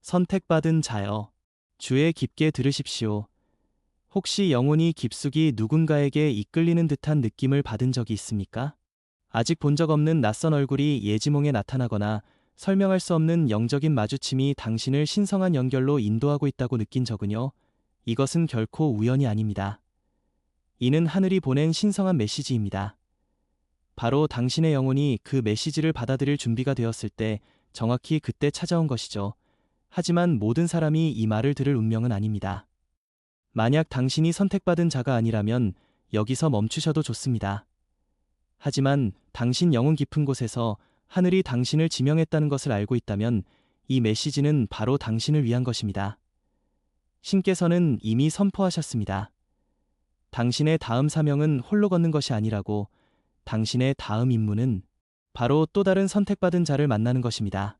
선택받은 자여, 주의 깊게 들으십시오. 혹시 영혼이 깊숙이 누군가에게 이끌리는 듯한 느낌을 받은 적이 있습니까? 아직 본 적 없는 낯선 얼굴이 예지몽에 나타나거나 설명할 수 없는 영적인 마주침이 당신을 신성한 연결로 인도하고 있다고 느낀 적은요? 이것은 결코 우연이 아닙니다. 이는 하늘이 보낸 신성한 메시지입니다. 바로 당신의 영혼이 그 메시지를 받아들일 준비가 되었을 때 정확히 그때 찾아온 것이죠. 하지만 모든 사람이 이 말을 들을 운명은 아닙니다. 만약 당신이 선택받은 자가 아니라면 여기서 멈추셔도 좋습니다. 하지만 당신 영혼 깊은 곳에서 하늘이 당신을 지명했다는 것을 알고 있다면 이 메시지는 바로 당신을 위한 것입니다. 신께서는 이미 선포하셨습니다. 당신의 다음 사명은 홀로 걷는 것이 아니라고. 당신의 다음 임무는 바로 또 다른 선택받은 자를 만나는 것입니다.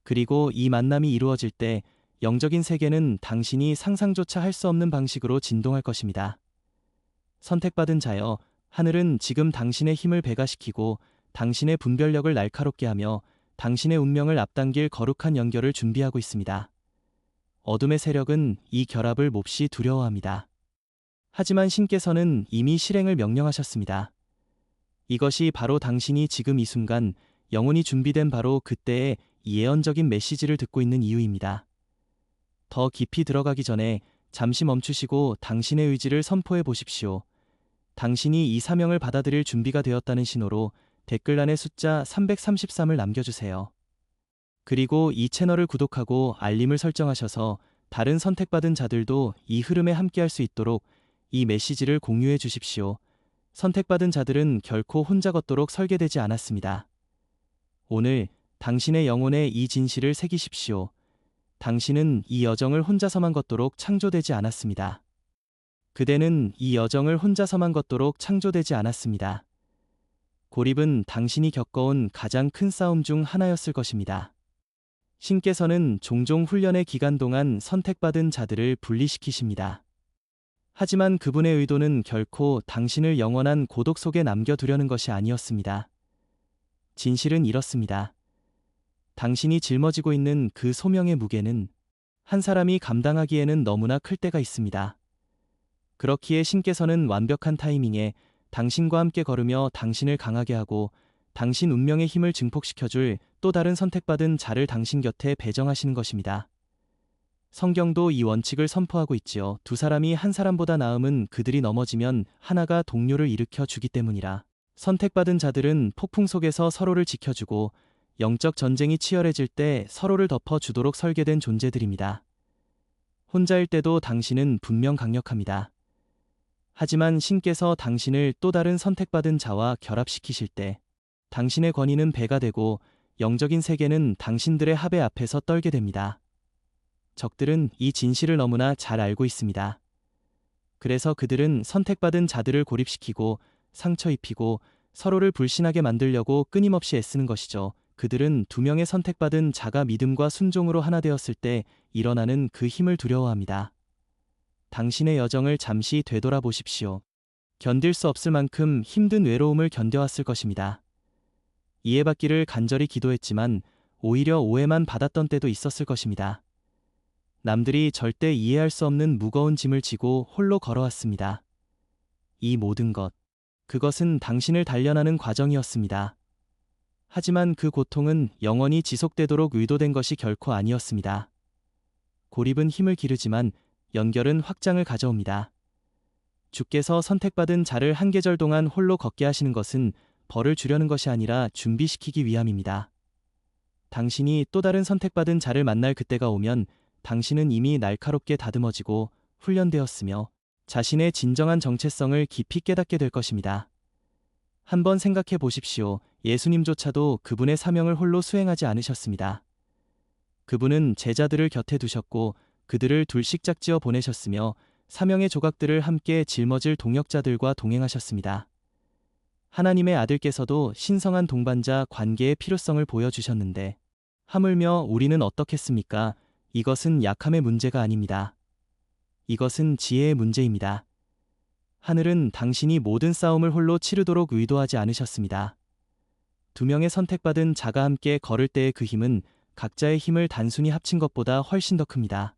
그리고 이 만남이 이루어질 때 영적인 세계는 당신이 상상조차 할 수 없는 방식으로 진동할 것입니다. 선택받은 자여, 하늘은 지금 당신의 힘을 배가시키고 당신의 분별력을 날카롭게 하며 당신의 운명을 앞당길 거룩한 연결을 준비하고 있습니다. 어둠의 세력은 이 결합을 몹시 두려워합니다. 하지만 신께서는 이미 실행을 명령하셨습니다. 이것이 바로 당신이 지금 이 순간 영혼이 준비된 바로 그때의 예언적인 메시지를 듣고 있는 이유입니다. 더 깊이 들어가기 전에 잠시 멈추시고 당신의 의지를 선포해 보십시오. 당신이 이 사명을 받아들일 준비가 되었다는 신호로 댓글란에 숫자 333을 남겨주세요. 그리고 이 채널을 구독하고 알림을 설정하셔서 다른 선택받은 자들도 이 흐름에 함께할 수 있도록 이 메시지를 공유해 주십시오. 선택받은 자들은 결코 혼자 걷도록 설계되지 않았습니다. 오늘 당신의 영혼에 이 진실을 새기십시오. 당신은 이 여정을 혼자서만 걷도록 창조되지 않았습니다. 그대는 이 여정을 혼자서만 걷도록 창조되지 않았습니다. 고립은 당신이 겪어온 가장 큰 싸움 중 하나였을 것입니다. 신께서는 종종 훈련의 기간 동안 선택받은 자들을 분리시키십니다. 하지만 그분의 의도는 결코 당신을 영원한 고독 속에 남겨두려는 것이 아니었습니다. 진실은 이렇습니다. 당신이 짊어지고 있는 그 소명의 무게는 한 사람이 감당하기에는 너무나 클 때가 있습니다. 그렇기에 신께서는 완벽한 타이밍에 당신과 함께 걸으며 당신을 강하게 하고 당신 운명의 힘을 증폭시켜줄 또 다른 선택받은 자를 당신 곁에 배정하시는 것입니다. 성경도 이 원칙을 선포하고 있지요. 두 사람이 한 사람보다 나음은 그들이 넘어지면 하나가 동료를 일으켜 주기 때문이라. 선택받은 자들은 폭풍 속에서 서로를 지켜주고 영적 전쟁이 치열해질 때 서로를 덮어주도록 설계된 존재들입니다. 혼자일 때도 당신은 분명 강력합니다. 하지만 신께서 당신을 또 다른 선택받은 자와 결합시키실 때 당신의 권위는 배가 되고 영적인 세계는 당신들의 합의 앞에서 떨게 됩니다. 적들은 이 진실을 너무나 잘 알고 있습니다. 그래서 그들은 선택받은 자들을 고립시키고 상처 입히고 서로를 불신하게 만들려고 끊임없이 애쓰는 것이죠. 그들은 두 명의 선택받은 자가 믿음과 순종으로 하나 되었을 때 일어나는 그 힘을 두려워합니다. 당신의 여정을 잠시 되돌아보십시오. 견딜 수 없을 만큼 힘든 외로움을 견뎌왔을 것입니다. 이해받기를 간절히 기도했지만 오히려 오해만 받았던 때도 있었을 것입니다. 남들이 절대 이해할 수 없는 무거운 짐을 지고 홀로 걸어왔습니다. 이 모든 것, 그것은 당신을 단련하는 과정이었습니다. 하지만 그 고통은 영원히 지속되도록 의도된 것이 결코 아니었습니다. 고립은 힘을 기르지만 연결은 확장을 가져옵니다. 주께서 선택받은 자를 한 계절 동안 홀로 걷게 하시는 것은 벌을 주려는 것이 아니라 준비시키기 위함입니다. 당신이 또 다른 선택받은 자를 만날 그때가 오면 당신은 이미 날카롭게 다듬어지고 훈련되었으며 자신의 진정한 정체성을 깊이 깨닫게 될 것입니다. 한번 생각해 보십시오. 예수님조차도 그분의 사명을 홀로 수행하지 않으셨습니다. 그분은 제자들을 곁에 두셨고 그들을 둘씩 짝지어 보내셨으며 사명의 조각들을 함께 짊어질 동역자들과 동행하셨습니다. 하나님의 아들께서도 신성한 동반자 관계의 필요성을 보여주셨는데 하물며 우리는 어떻겠습니까? 이것은 약함의 문제가 아닙니다. 이것은 지혜의 문제입니다. 하늘은 당신이 모든 싸움을 홀로 치르도록 의도하지 않으셨습니다. 두 명의 선택받은 자가 함께 걸을 때의 그 힘은 각자의 힘을 단순히 합친 것보다 훨씬 더 큽니다.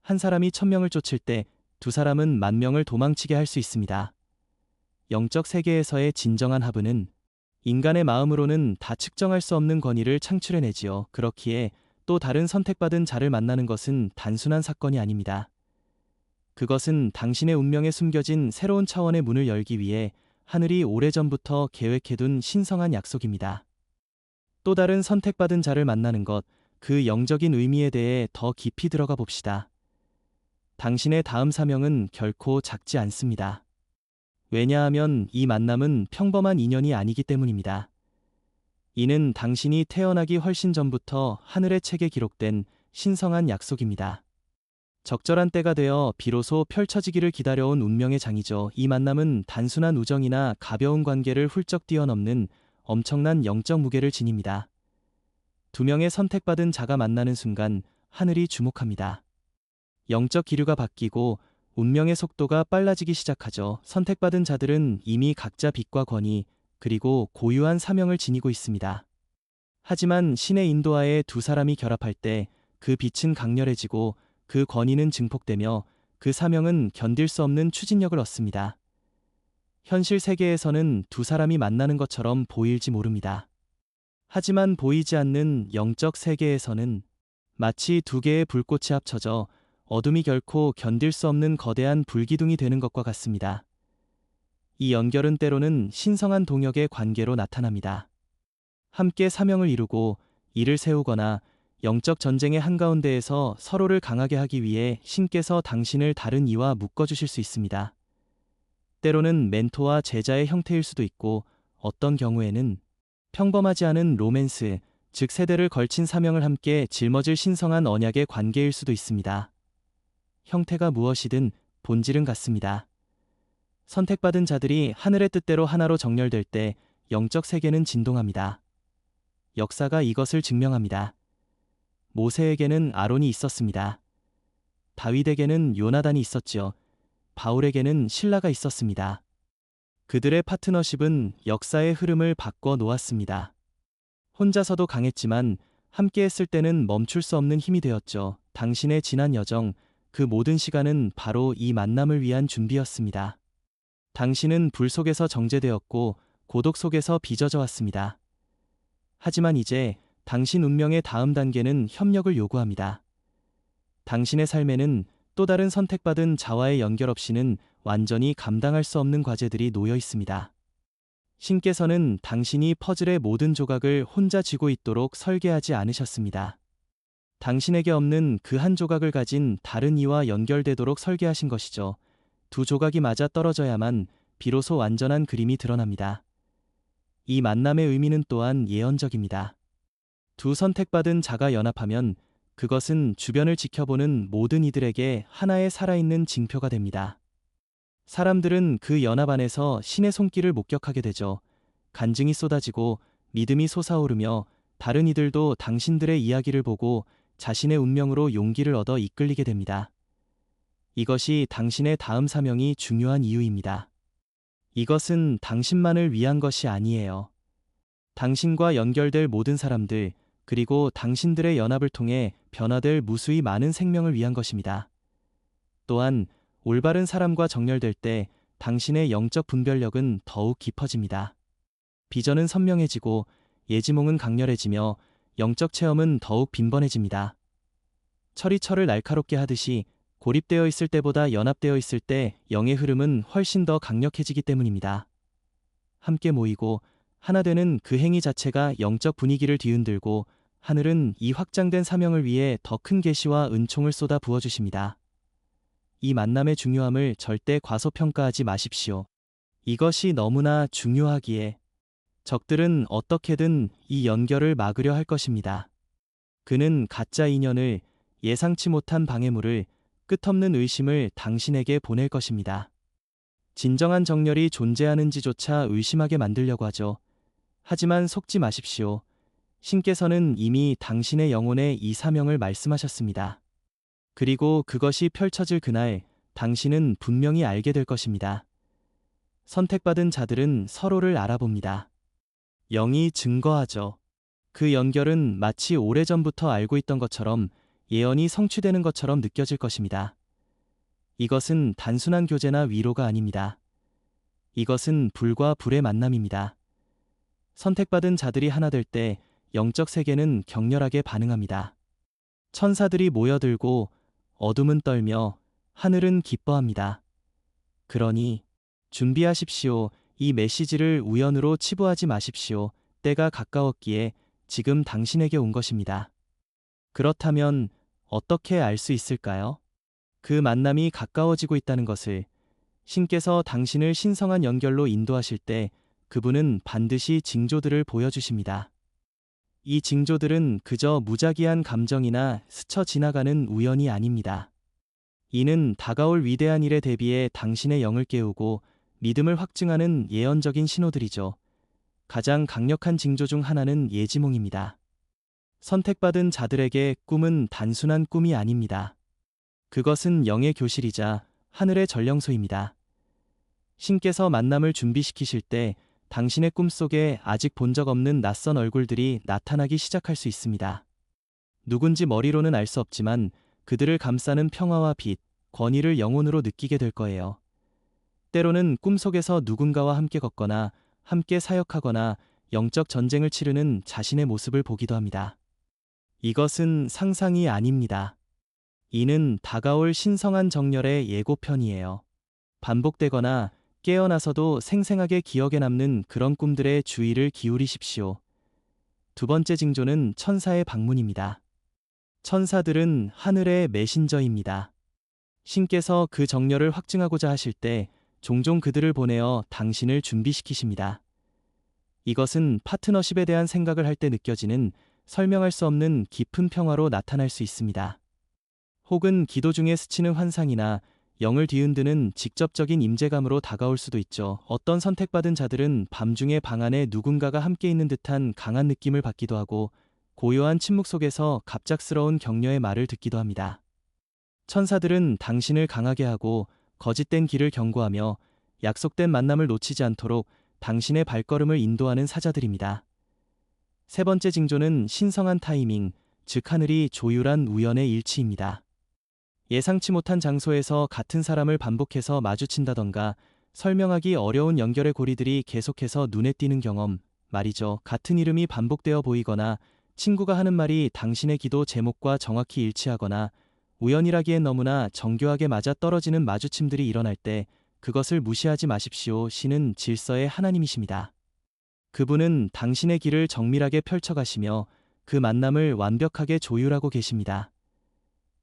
한 사람이 1000명을 쫓을 때 두 사람은 10,000명을 도망치게 할 수 있습니다. 영적 세계에서의 진정한 하부는 인간의 마음으로는 다 측정할 수 없는 권위를 창출해내지요. 그렇기에 또 다른 선택받은 자를 만나는 것은 단순한 사건이 아닙니다. 그것은 당신의 운명에 숨겨진 새로운 차원의 문을 열기 위해 하늘이 오래전부터 계획해둔 신성한 약속입니다. 또 다른 선택받은 자를 만나는 것, 그 영적인 의미에 대해 더 깊이 들어가 봅시다. 당신의 다음 사명은 결코 작지 않습니다. 왜냐하면 이 만남은 평범한 인연이 아니기 때문입니다. 이는 당신이 태어나기 훨씬 전부터 하늘의 책에 기록된 신성한 약속입니다. 적절한 때가 되어 비로소 펼쳐지기를 기다려온 운명의 장이죠. 이 만남은 단순한 우정이나 가벼운 관계를 훌쩍 뛰어넘는 엄청난 영적 무게를 지닙니다. 두 명의 선택받은 자가 만나는 순간 하늘이 주목합니다. 영적 기류가 바뀌고 운명의 속도가 빨라지기 시작하죠. 선택받은 자들은 이미 각자 빛과 권위, 그리고 고유한 사명을 지니고 있습니다. 하지만 신의 인도하에 두 사람이 결합할 때 그 빛은 강렬해지고 그 권위는 증폭되며 그 사명은 견딜 수 없는 추진력을 얻습니다. 현실 세계에서는 두 사람이 만나는 것처럼 보일지 모릅니다. 하지만 보이지 않는 영적 세계에서는 마치 두 개의 불꽃이 합쳐져 어둠이 결코 견딜 수 없는 거대한 불기둥이 되는 것과 같습니다. 이 연결은 때로는 신성한 동역의 관계로 나타납니다. 함께 사명을 이루고 일을 세우거나 영적 전쟁의 한가운데에서 서로를 강하게 하기 위해 신께서 당신을 다른 이와 묶어주실 수 있습니다. 때로는 멘토와 제자의 형태일 수도 있고 어떤 경우에는 평범하지 않은 로맨스, 즉 세대를 걸친 사명을 함께 짊어질 신성한 언약의 관계일 수도 있습니다. 형태가 무엇이든 본질은 같습니다. 선택받은 자들이 하늘의 뜻대로 하나로 정렬될 때 영적 세계는 진동합니다. 역사가 이것을 증명합니다. 모세에게는 아론이 있었습니다. 다윗에게는 요나단이 있었지요. 바울에게는 실라가 있었습니다. 그들의 파트너십은 역사의 흐름을 바꿔 놓았습니다. 혼자서도 강했지만 함께 했을 때는 멈출 수 없는 힘이 되었죠. 당신의 지난 여정, 그 모든 시간은 바로 이 만남을 위한 준비였습니다. 당신은 불 속에서 정제되었고 고독 속에서 빚어져 왔습니다. 하지만 이제 당신 운명의 다음 단계는 협력을 요구합니다. 당신의 삶에는 또 다른 선택받은 자와의 연결 없이는 완전히 감당할 수 없는 과제들이 놓여 있습니다. 신께서는 당신이 퍼즐의 모든 조각을 혼자 쥐고 있도록 설계하지 않으셨습니다. 당신에게 없는 그 한 조각을 가진 다른 이와 연결되도록 설계하신 것이죠. 두 조각이 맞아 떨어져야만 비로소 완전한 그림이 드러납니다. 이 만남의 의미는 또한 예언적입니다. 두 선택받은 자가 연합하면 그것은 주변을 지켜보는 모든 이들에게 하나의 살아있는 징표가 됩니다. 사람들은 그 연합 안에서 신의 손길을 목격하게 되죠. 간증이 쏟아지고 믿음이 솟아오르며 다른 이들도 당신들의 이야기를 보고 자신의 운명으로 용기를 얻어 이끌리게 됩니다. 이것이 당신의 다음 사명이 중요한 이유입니다. 이것은 당신만을 위한 것이 아니에요. 당신과 연결될 모든 사람들, 그리고 당신들의 연합을 통해 변화될 무수히 많은 생명을 위한 것입니다. 또한 올바른 사람과 정렬될 때 당신의 영적 분별력은 더욱 깊어집니다. 비전은 선명해지고 예지몽은 강렬해지며 영적 체험은 더욱 빈번해집니다. 철이 철을 날카롭게 하듯이 고립되어 있을 때보다 연합되어 있을 때 영의 흐름은 훨씬 더 강력해지기 때문입니다. 함께 모이고 하나 되는 그 행위 자체가 영적 분위기를 뒤흔들고 하늘은 이 확장된 사명을 위해 더 큰 계시와 은총을 쏟아 부어주십니다. 이 만남의 중요함을 절대 과소평가하지 마십시오. 이것이 너무나 중요하기에 적들은 어떻게든 이 연결을 막으려 할 것입니다. 그는 가짜 인연을, 예상치 못한 방해물을, 끝없는 의심을 당신에게 보낼 것입니다. 진정한 정렬이 존재하는지조차 의심하게 만들려고 하죠. 하지만 속지 마십시오. 신께서는 이미 당신의 영혼에 이 사명을 말씀하셨습니다. 그리고 그것이 펼쳐질 그날 당신은 분명히 알게 될 것입니다. 선택받은 자들은 서로를 알아봅니다. 영이 증거하죠. 그 연결은 마치 오래전부터 알고 있던 것처럼 예언이 성취되는 것처럼 느껴질 것입니다. 이것은 단순한 교제나 위로가 아닙니다. 이것은 불과 불의 만남입니다. 선택받은 자들이 하나 될 때 영적 세계는 격렬하게 반응합니다. 천사들이 모여들고 어둠은 떨며 하늘은 기뻐합니다. 그러니 준비하십시오. 이 메시지를 우연으로 치부하지 마십시오. 때가 가까웠기에 지금 당신에게 온 것입니다. 그렇다면 어떻게 알 수 있을까요? 그 만남이 가까워지고 있다는 것을, 신께서 당신을 신성한 연결로 인도하실 때 그분은 반드시 징조들을 보여주십니다. 이 징조들은 그저 무작위한 감정이나 스쳐 지나가는 우연이 아닙니다. 이는 다가올 위대한 일에 대비해 당신의 영을 깨우고 믿음을 확증하는 예언적인 신호들이죠. 가장 강력한 징조 중 하나는 예지몽입니다. 선택받은 자들에게 꿈은 단순한 꿈이 아닙니다. 그것은 영의 교실이자 하늘의 전령소입니다. 신께서 만남을 준비시키실 때 당신의 꿈속에 아직 본 적 없는 낯선 얼굴들이 나타나기 시작할 수 있습니다. 누군지 머리로는 알 수 없지만 그들을 감싸는 평화와 빛, 권위를 영혼으로 느끼게 될 거예요. 때로는 꿈속에서 누군가와 함께 걷거나 함께 사역하거나 영적 전쟁을 치르는 자신의 모습을 보기도 합니다. 이것은 상상이 아닙니다. 이는 다가올 신성한 정렬의 예고편이에요. 반복되거나 깨어나서도 생생하게 기억에 남는 그런 꿈들의 주의를 기울이십시오. 두 번째 징조는 천사의 방문입니다. 천사들은 하늘의 메신저입니다. 신께서 그 정렬을 확증하고자 하실 때 종종 그들을 보내어 당신을 준비시키십니다. 이것은 파트너십에 대한 생각을 할 때 느껴지는 설명할 수 없는 깊은 평화로 나타날 수 있습니다. 혹은 기도 중에 스치는 환상이나 영을 뒤흔드는 직접적인 임재감으로 다가올 수도 있죠. 어떤 선택받은 자들은 밤중에 방 안에 누군가가 함께 있는 듯한 강한 느낌을 받기도 하고 고요한 침묵 속에서 갑작스러운 격려의 말을 듣기도 합니다. 천사들은 당신을 강하게 하고 거짓된 길을 경고하며 약속된 만남을 놓치지 않도록 당신의 발걸음을 인도하는 사자들입니다. 세 번째 징조는 신성한 타이밍, 즉 하늘이 조율한 우연의 일치입니다. 예상치 못한 장소에서 같은 사람을 반복해서 마주친다던가 설명하기 어려운 연결의 고리들이 계속해서 눈에 띄는 경험, 말이죠. 같은 이름이 반복되어 보이거나 친구가 하는 말이 당신의 기도 제목과 정확히 일치하거나 우연이라기엔 너무나 정교하게 맞아떨어지는 마주침들이 일어날 때 그것을 무시하지 마십시오. 신은 질서의 하나님이십니다. 그분은 당신의 길을 정밀하게 펼쳐가시며 그 만남을 완벽하게 조율하고 계십니다.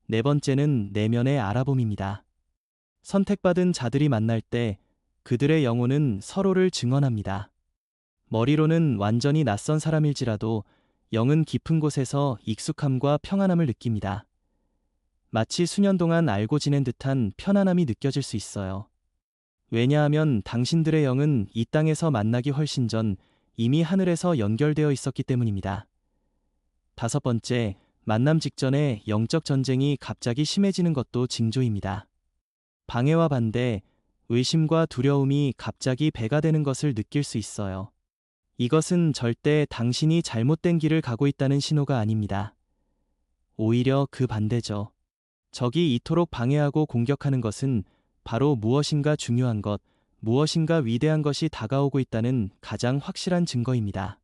네 번째는 내면의 알아봄입니다. 선택받은 자들이 만날 때 그들의 영혼은 서로를 증언합니다. 머리로는 완전히 낯선 사람일지라도 영은 깊은 곳에서 익숙함과 평안함을 느낍니다. 마치 수년 동안 알고 지낸 듯한 편안함이 느껴질 수 있어요. 왜냐하면 당신들의 영은 이 땅에서 만나기 훨씬 전 이미 하늘에서 연결되어 있었기 때문입니다. 다섯 번째, 만남 직전에 영적 전쟁이 갑자기 심해지는 것도 징조입니다. 방해와 반대, 의심과 두려움이 갑자기 배가 되는 것을 느낄 수 있어요. 이것은 절대 당신이 잘못된 길을 가고 있다는 신호가 아닙니다. 오히려 그 반대죠. 적이 이토록 방해하고 공격하는 것은 바로 무엇인가 중요한 것, 무엇인가 위대한 것이 다가오고 있다는 가장 확실한 증거입니다.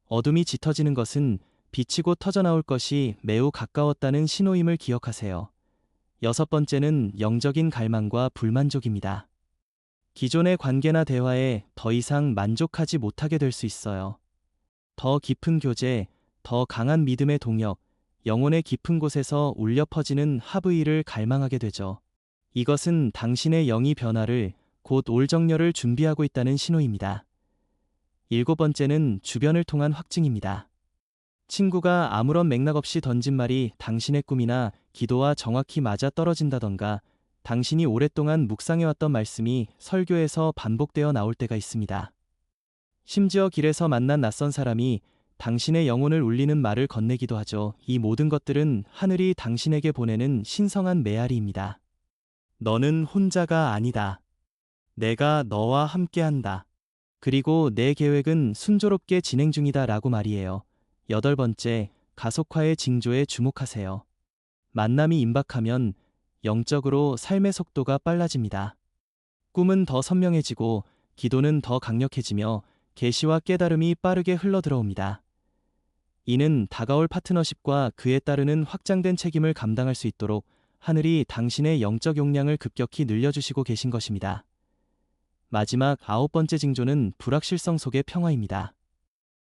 어둠이 짙어지는 것은 빛이 곧 터져나올 것이 매우 가까웠다는 신호임을 기억하세요. 여섯 번째는 영적인 갈망과 불만족입니다. 기존의 관계나 대화에 더 이상 만족하지 못하게 될 수 있어요. 더 깊은 교제, 더 강한 믿음의 동역, 영혼의 깊은 곳에서 울려 퍼지는 하브이를 갈망하게 되죠. 이것은 당신의 영이 변화를, 곧 올 정렬을 준비하고 있다는 신호입니다. 일곱 번째는 주변을 통한 확증입니다. 친구가 아무런 맥락 없이 던진 말이 당신의 꿈이나 기도와 정확히 맞아 떨어진다던가 당신이 오랫동안 묵상해왔던 말씀이 설교에서 반복되어 나올 때가 있습니다. 심지어 길에서 만난 낯선 사람이 당신의 영혼을 울리는 말을 건네기도 하죠. 이 모든 것들은 하늘이 당신에게 보내는 신성한 메아리입니다. 너는 혼자가 아니다. 내가 너와 함께한다. 그리고 내 계획은 순조롭게 진행 중이다 라고 말이에요. 8번째, 가속화의 징조에 주목하세요. 만남이 임박하면 영적으로 삶의 속도가 빨라집니다. 꿈은 더 선명해지고 기도는 더 강력해지며 계시와 깨달음이 빠르게 흘러들어옵니다. 이는 다가올 파트너십과 그에 따르는 확장된 책임을 감당할 수 있도록 하늘이 당신의 영적 용량을 급격히 늘려주시고 계신 것입니다. 마지막 9번째 징조는 불확실성 속의 평화입니다.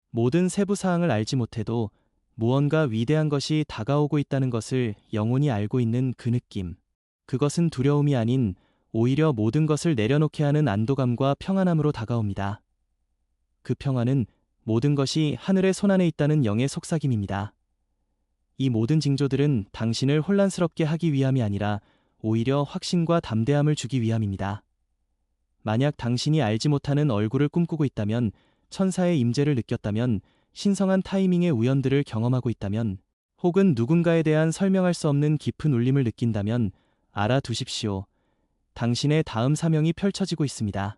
모든 세부 사항을 알지 못해도 무언가 위대한 것이 다가오고 있다는 것을 영혼이 알고 있는 그 느낌. 그것은 두려움이 아닌 오히려 모든 것을 내려놓게 하는 안도감과 평안함으로 다가옵니다. 그 평안은 모든 것이 하늘의 손안에 있다는 영의 속삭임입니다. 이 모든 징조들은 당신을 혼란스럽게 하기 위함이 아니라 오히려 확신과 담대함을 주기 위함입니다. 만약 당신이 알지 못하는 얼굴을 꿈꾸고 있다면, 천사의 임재를 느꼈다면, 신성한 타이밍의 우연들을 경험하고 있다면, 혹은 누군가에 대한 설명할 수 없는 깊은 울림을 느낀다면 알아두십시오. 당신의 다음 사명이 펼쳐지고 있습니다.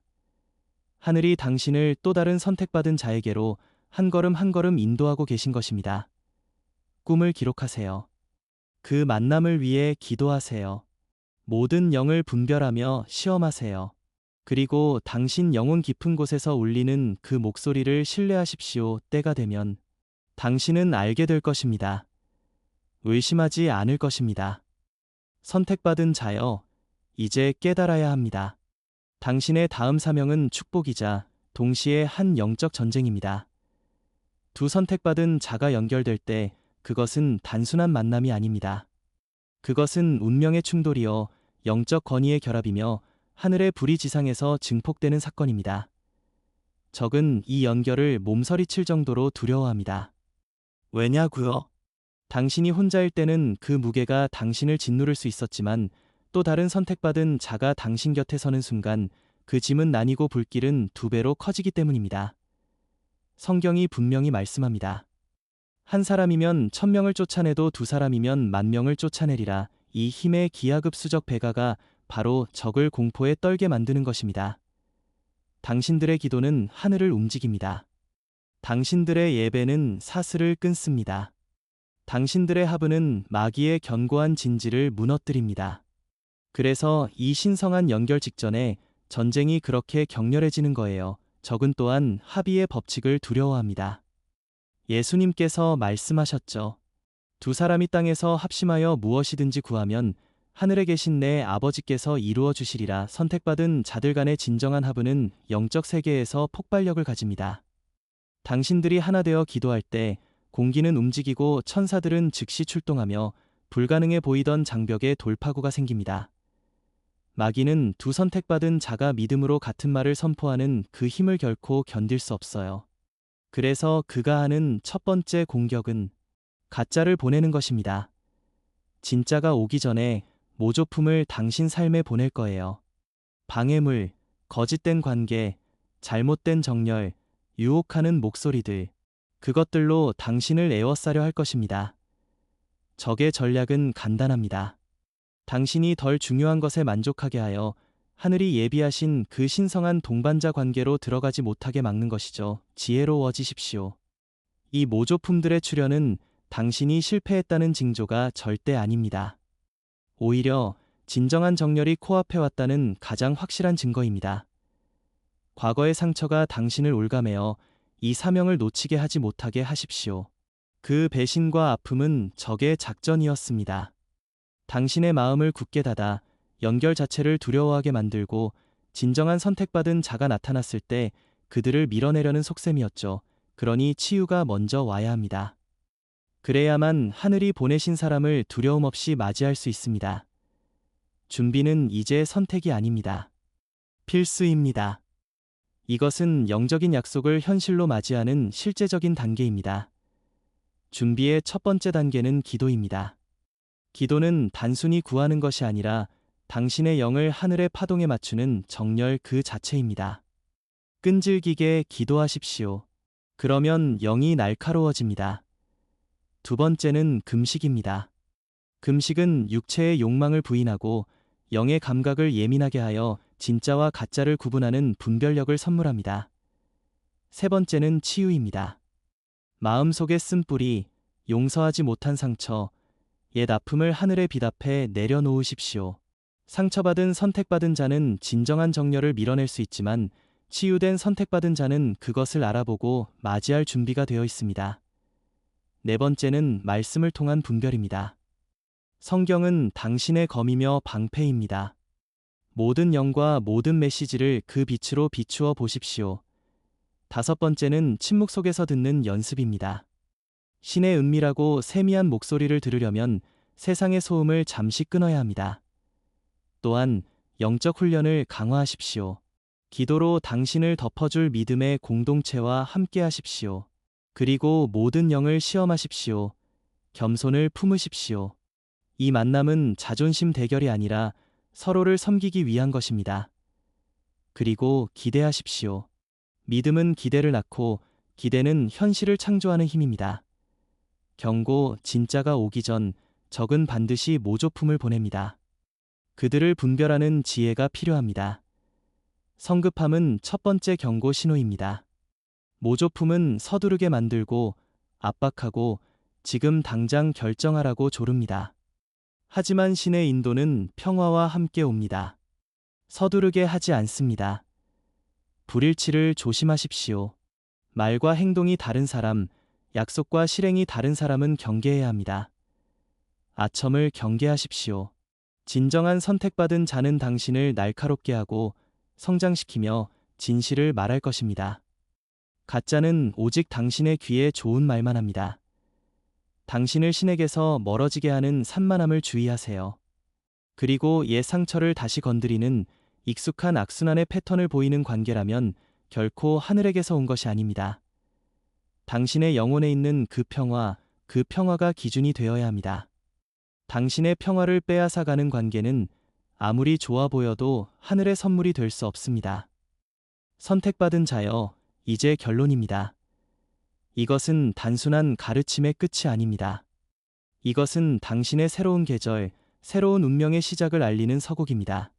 하늘이 당신을 또 다른 선택받은 자에게로 한 걸음 한 걸음 인도하고 계신 것입니다. 꿈을 기록하세요. 그 만남을 위해 기도하세요. 모든 영을 분별하며 시험하세요. 그리고 당신 영혼 깊은 곳에서 울리는 그 목소리를 신뢰하십시오. 때가 되면 당신은 알게 될 것입니다. 의심하지 않을 것입니다. 선택받은 자여, 이제 깨달아야 합니다. 당신의 다음 사명은 축복이자 동시에 한 영적 전쟁입니다. 두 선택받은 자가 연결될 때 그것은 단순한 만남이 아닙니다. 그것은 운명의 충돌이요, 영적 권위의 결합이며 하늘의 불이 지상에서 증폭되는 사건입니다. 적은 이 연결을 몸서리칠 정도로 두려워합니다. 왜냐고요? 당신이 혼자일 때는 그 무게가 당신을 짓누를 수 있었지만 또 다른 선택받은 자가 당신 곁에 서는 순간 그 짐은 나뉘고 불길은 2배로 커지기 때문입니다. 성경이 분명히 말씀합니다. 한 사람이면 1000명을 쫓아내도 2사람이면 10,000명을 쫓아내리라. 이 힘의 기하급수적 배가가 바로 적을 공포에 떨게 만드는 것입니다. 당신들의 기도는 하늘을 움직입니다. 당신들의 예배는 사슬을 끊습니다. 당신들의 하부는 마귀의 견고한 진지를 무너뜨립니다. 그래서 이 신성한 연결 직전에 전쟁이 그렇게 격렬해지는 거예요. 적은 또한 합의의 법칙을 두려워합니다. 예수님께서 말씀하셨죠. 2사람이 땅에서 합심하여 무엇이든지 구하면 하늘에 계신 내 아버지께서 이루어 주시리라. 선택받은 자들 간의 진정한 합은 영적 세계에서 폭발력을 가집니다. 당신들이 하나 되어 기도할 때 공기는 움직이고 천사들은 즉시 출동하며 불가능해 보이던 장벽에 돌파구가 생깁니다. 마귀는 2 선택받은 자가 믿음으로 같은 말을 선포하는 그 힘을 결코 견딜 수 없어요. 그래서 그가 하는 첫 번째 공격은 가짜를 보내는 것입니다. 진짜가 오기 전에 모조품을 당신 삶에 보낼 거예요. 방해물, 거짓된 관계, 잘못된 정렬, 유혹하는 목소리들, 그것들로 당신을 에워싸려 할 것입니다. 적의 전략은 간단합니다. 당신이 덜 중요한 것에 만족하게 하여 하늘이 예비하신 그 신성한 동반자 관계로 들어가지 못하게 막는 것이죠. 지혜로워지십시오. 이 모조품들의 출현은 당신이 실패했다는 징조가 절대 아닙니다. 오히려 진정한 정렬이 코앞에 왔다는 가장 확실한 증거입니다. 과거의 상처가 당신을 올가매어 이 사명을 놓치게 하지 못하게 하십시오. 그 배신과 아픔은 적의 작전이었습니다. 당신의 마음을 굳게 닫아 연결 자체를 두려워하게 만들고 진정한 선택받은 자가 나타났을 때 그들을 밀어내려는 속셈이었죠. 그러니 치유가 먼저 와야 합니다. 그래야만 하늘이 보내신 사람을 두려움 없이 맞이할 수 있습니다. 준비는 이제 선택이 아닙니다. 필수입니다. 이것은 영적인 약속을 현실로 맞이하는 실제적인 단계입니다. 준비의 첫 번째 단계는 기도입니다. 기도는 단순히 구하는 것이 아니라 당신의 영을 하늘의 파동에 맞추는 정렬 그 자체입니다. 끈질기게 기도하십시오. 그러면 영이 날카로워집니다. 2번째는 금식입니다. 금식은 육체의 욕망을 부인하고 영의 감각을 예민하게 하여 진짜와 가짜를 구분하는 분별력을 선물합니다. 3번째는 치유입니다. 마음속에 쓴 뿌리, 용서하지 못한 상처, 옛 아픔을 하늘에 비답해 내려놓으십시오. 상처받은 선택받은 자는 진정한 정렬을 밀어낼 수 있지만 치유된 선택받은 자는 그것을 알아보고 맞이할 준비가 되어 있습니다. 네 번째는 말씀을 통한 분별입니다. 성경은 당신의 검이며 방패입니다. 모든 영과 모든 메시지를 그 빛으로 비추어 보십시오. 다섯 번째는 침묵 속에서 듣는 연습입니다. 신의 은밀하고 세미한 목소리를 들으려면 세상의 소음을 잠시 끊어야 합니다. 또한 영적 훈련을 강화하십시오. 기도로 당신을 덮어줄 믿음의 공동체와 함께 하십시오. 그리고 모든 영을 시험하십시오. 겸손을 품으십시오. 이 만남은 자존심 대결이 아니라 서로를 섬기기 위한 것입니다. 그리고 기대하십시오. 믿음은 기대를 낳고 기대는 현실을 창조하는 힘입니다. 경고, 진짜가 오기 전 적은 반드시 모조품을 보냅니다. 그들을 분별하는 지혜가 필요합니다. 성급함은 첫 번째 경고 신호입니다. 모조품은 서두르게 만들고 압박하고 지금 당장 결정하라고 조릅니다. 하지만 신의 인도는 평화와 함께 옵니다. 서두르게 하지 않습니다. 불일치를 조심하십시오. 말과 행동이 다른 사람, 약속과 실행이 다른 사람은 경계해야 합니다. 아첨을 경계하십시오. 진정한 선택받은 자는 당신을 날카롭게 하고 성장시키며 진실을 말할 것입니다. 가짜는 오직 당신의 귀에 좋은 말만 합니다. 당신을 신에게서 멀어지게 하는 산만함을 주의하세요. 그리고 옛 상처를 다시 건드리는 익숙한 악순환의 패턴을 보이는 관계라면 결코 하늘에게서 온 것이 아닙니다. 당신의 영혼에 있는 그 평화가 기준이 되어야 합니다. 당신의 평화를 빼앗아가는 관계는 아무리 좋아 보여도 하늘의 선물이 될 수 없습니다. 선택받은 자여, 이제 결론입니다. 이것은 단순한 가르침의 끝이 아닙니다. 이것은 당신의 새로운 계절, 새로운 운명의 시작을 알리는 서곡입니다.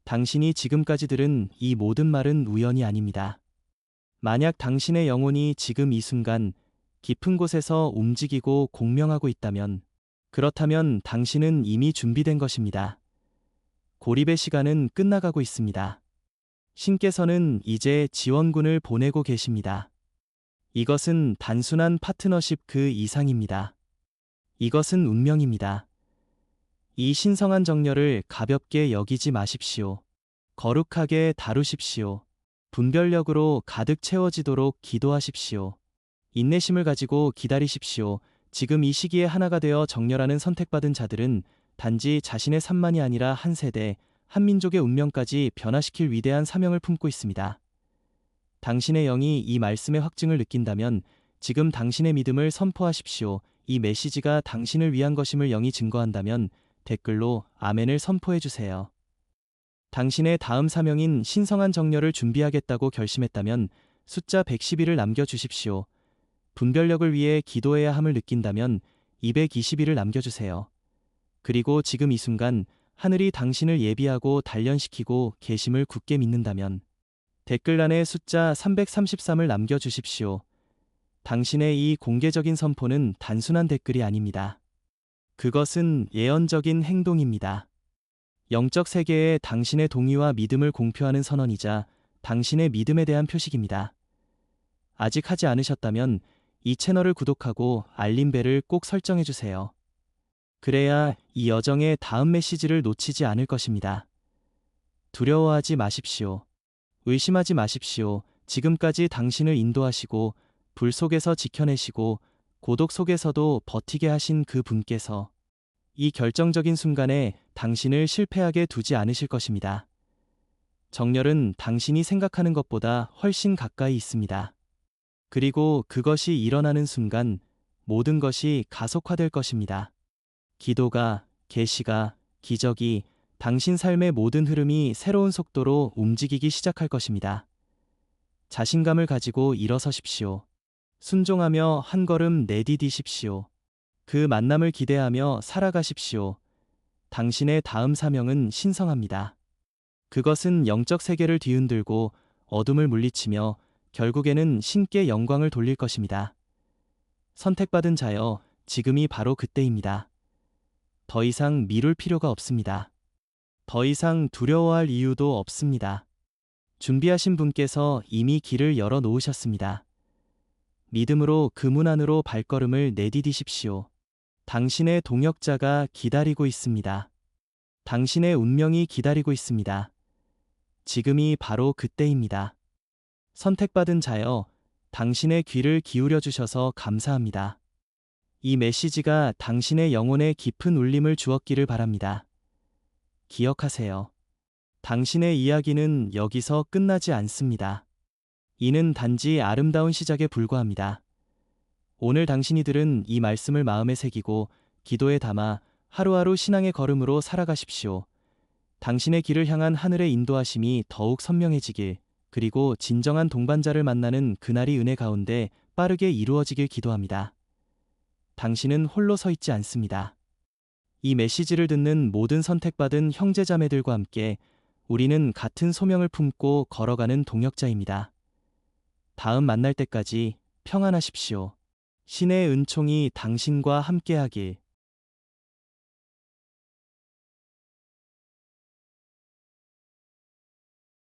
당신이 지금까지 들은 이 모든 말은 우연이 아닙니다. 만약 당신의 영혼이 지금 이 순간 깊은 곳에서 움직이고 공명하고 있다면, 그렇다면 당신은 이미 준비된 것입니다. 고립의 시간은 끝나가고 있습니다. 신께서는 이제 지원군을 보내고 계십니다. 이것은 단순한 파트너십 그 이상입니다. 이것은 운명입니다. 이 신성한 정렬을 가볍게 여기지 마십시오. 거룩하게 다루십시오. 분별력으로 가득 채워지도록 기도하십시오. 인내심을 가지고 기다리십시오. 지금 이 시기에 하나가 되어 정렬하는 선택받은 자들은 단지 자신의 삶만이 아니라 한 세대, 한 민족의 운명까지 변화시킬 위대한 사명을 품고 있습니다. 당신의 영이 이 말씀의 확증을 느낀다면 지금 당신의 믿음을 선포하십시오. 이 메시지가 당신을 위한 것임을 영이 증거한다면 댓글로 아멘을 선포해 주세요. 당신의 다음 사명인 신성한 정렬을 준비하겠다고 결심했다면 숫자 111을 남겨주십시오. 분별력을 위해 기도해야 함을 느낀다면 221을 남겨주세요. 그리고 지금 이 순간 하늘이 당신을 예비하고 단련시키고 계심을 굳게 믿는다면 댓글란에 숫자 333을 남겨주십시오. 당신의 이 공개적인 선포는 단순한 댓글이 아닙니다. 그것은 예언적인 행동입니다. 영적 세계에 당신의 동의와 믿음을 공표하는 선언이자 당신의 믿음에 대한 표식입니다. 아직 하지 않으셨다면 이 채널을 구독하고 알림벨을 꼭 설정해 주세요. 그래야 이 여정의 다음 메시지를 놓치지 않을 것입니다. 두려워하지 마십시오. 의심하지 마십시오. 지금까지 당신을 인도하시고 불 속에서 지켜내시고 고독 속에서도 버티게 하신 그 분께서 이 결정적인 순간에 당신을 실패하게 두지 않으실 것입니다. 정렬은 당신이 생각하는 것보다 훨씬 가까이 있습니다. 그리고 그것이 일어나는 순간 모든 것이 가속화될 것입니다. 기도가, 계시가, 기적이, 당신 삶의 모든 흐름이 새로운 속도로 움직이기 시작할 것입니다. 자신감을 가지고 일어서십시오. 순종하며 한 걸음 내디디십시오. 그 만남을 기대하며 살아가십시오. 당신의 다음 사명은 신성합니다. 그것은 영적 세계를 뒤흔들고 어둠을 물리치며 결국에는 신께 영광을 돌릴 것입니다. 선택받은 자여, 지금이 바로 그때입니다. 더 이상 미룰 필요가 없습니다. 더 이상 두려워할 이유도 없습니다. 준비하신 분께서 이미 길을 열어 놓으셨습니다. 믿음으로 그 문 안으로 발걸음을 내디디십시오. 당신의 동역자가 기다리고 있습니다. 당신의 운명이 기다리고 있습니다. 지금이 바로 그때입니다. 선택받은 자여, 당신의 귀를 기울여 주셔서 감사합니다. 이 메시지가 당신의 영혼에 깊은 울림을 주었기를 바랍니다. 기억하세요. 당신의 이야기는 여기서 끝나지 않습니다. 이는 단지 아름다운 시작에 불과합니다. 오늘 당신이 들은 이 말씀을 마음에 새기고 기도에 담아 하루하루 신앙의 걸음으로 살아가십시오. 당신의 길을 향한 하늘의 인도하심이 더욱 선명해지길, 그리고 진정한 동반자를 만나는 그날이 은혜 가운데 빠르게 이루어지길 기도합니다. 당신은 홀로 서 있지 않습니다. 이 메시지를 듣는 모든 선택받은 형제자매들과 함께 우리는 같은 소명을 품고 걸어가는 동역자입니다. 다음 만날 때까지 평안하십시오. 신의 은총이 당신과 함께하길.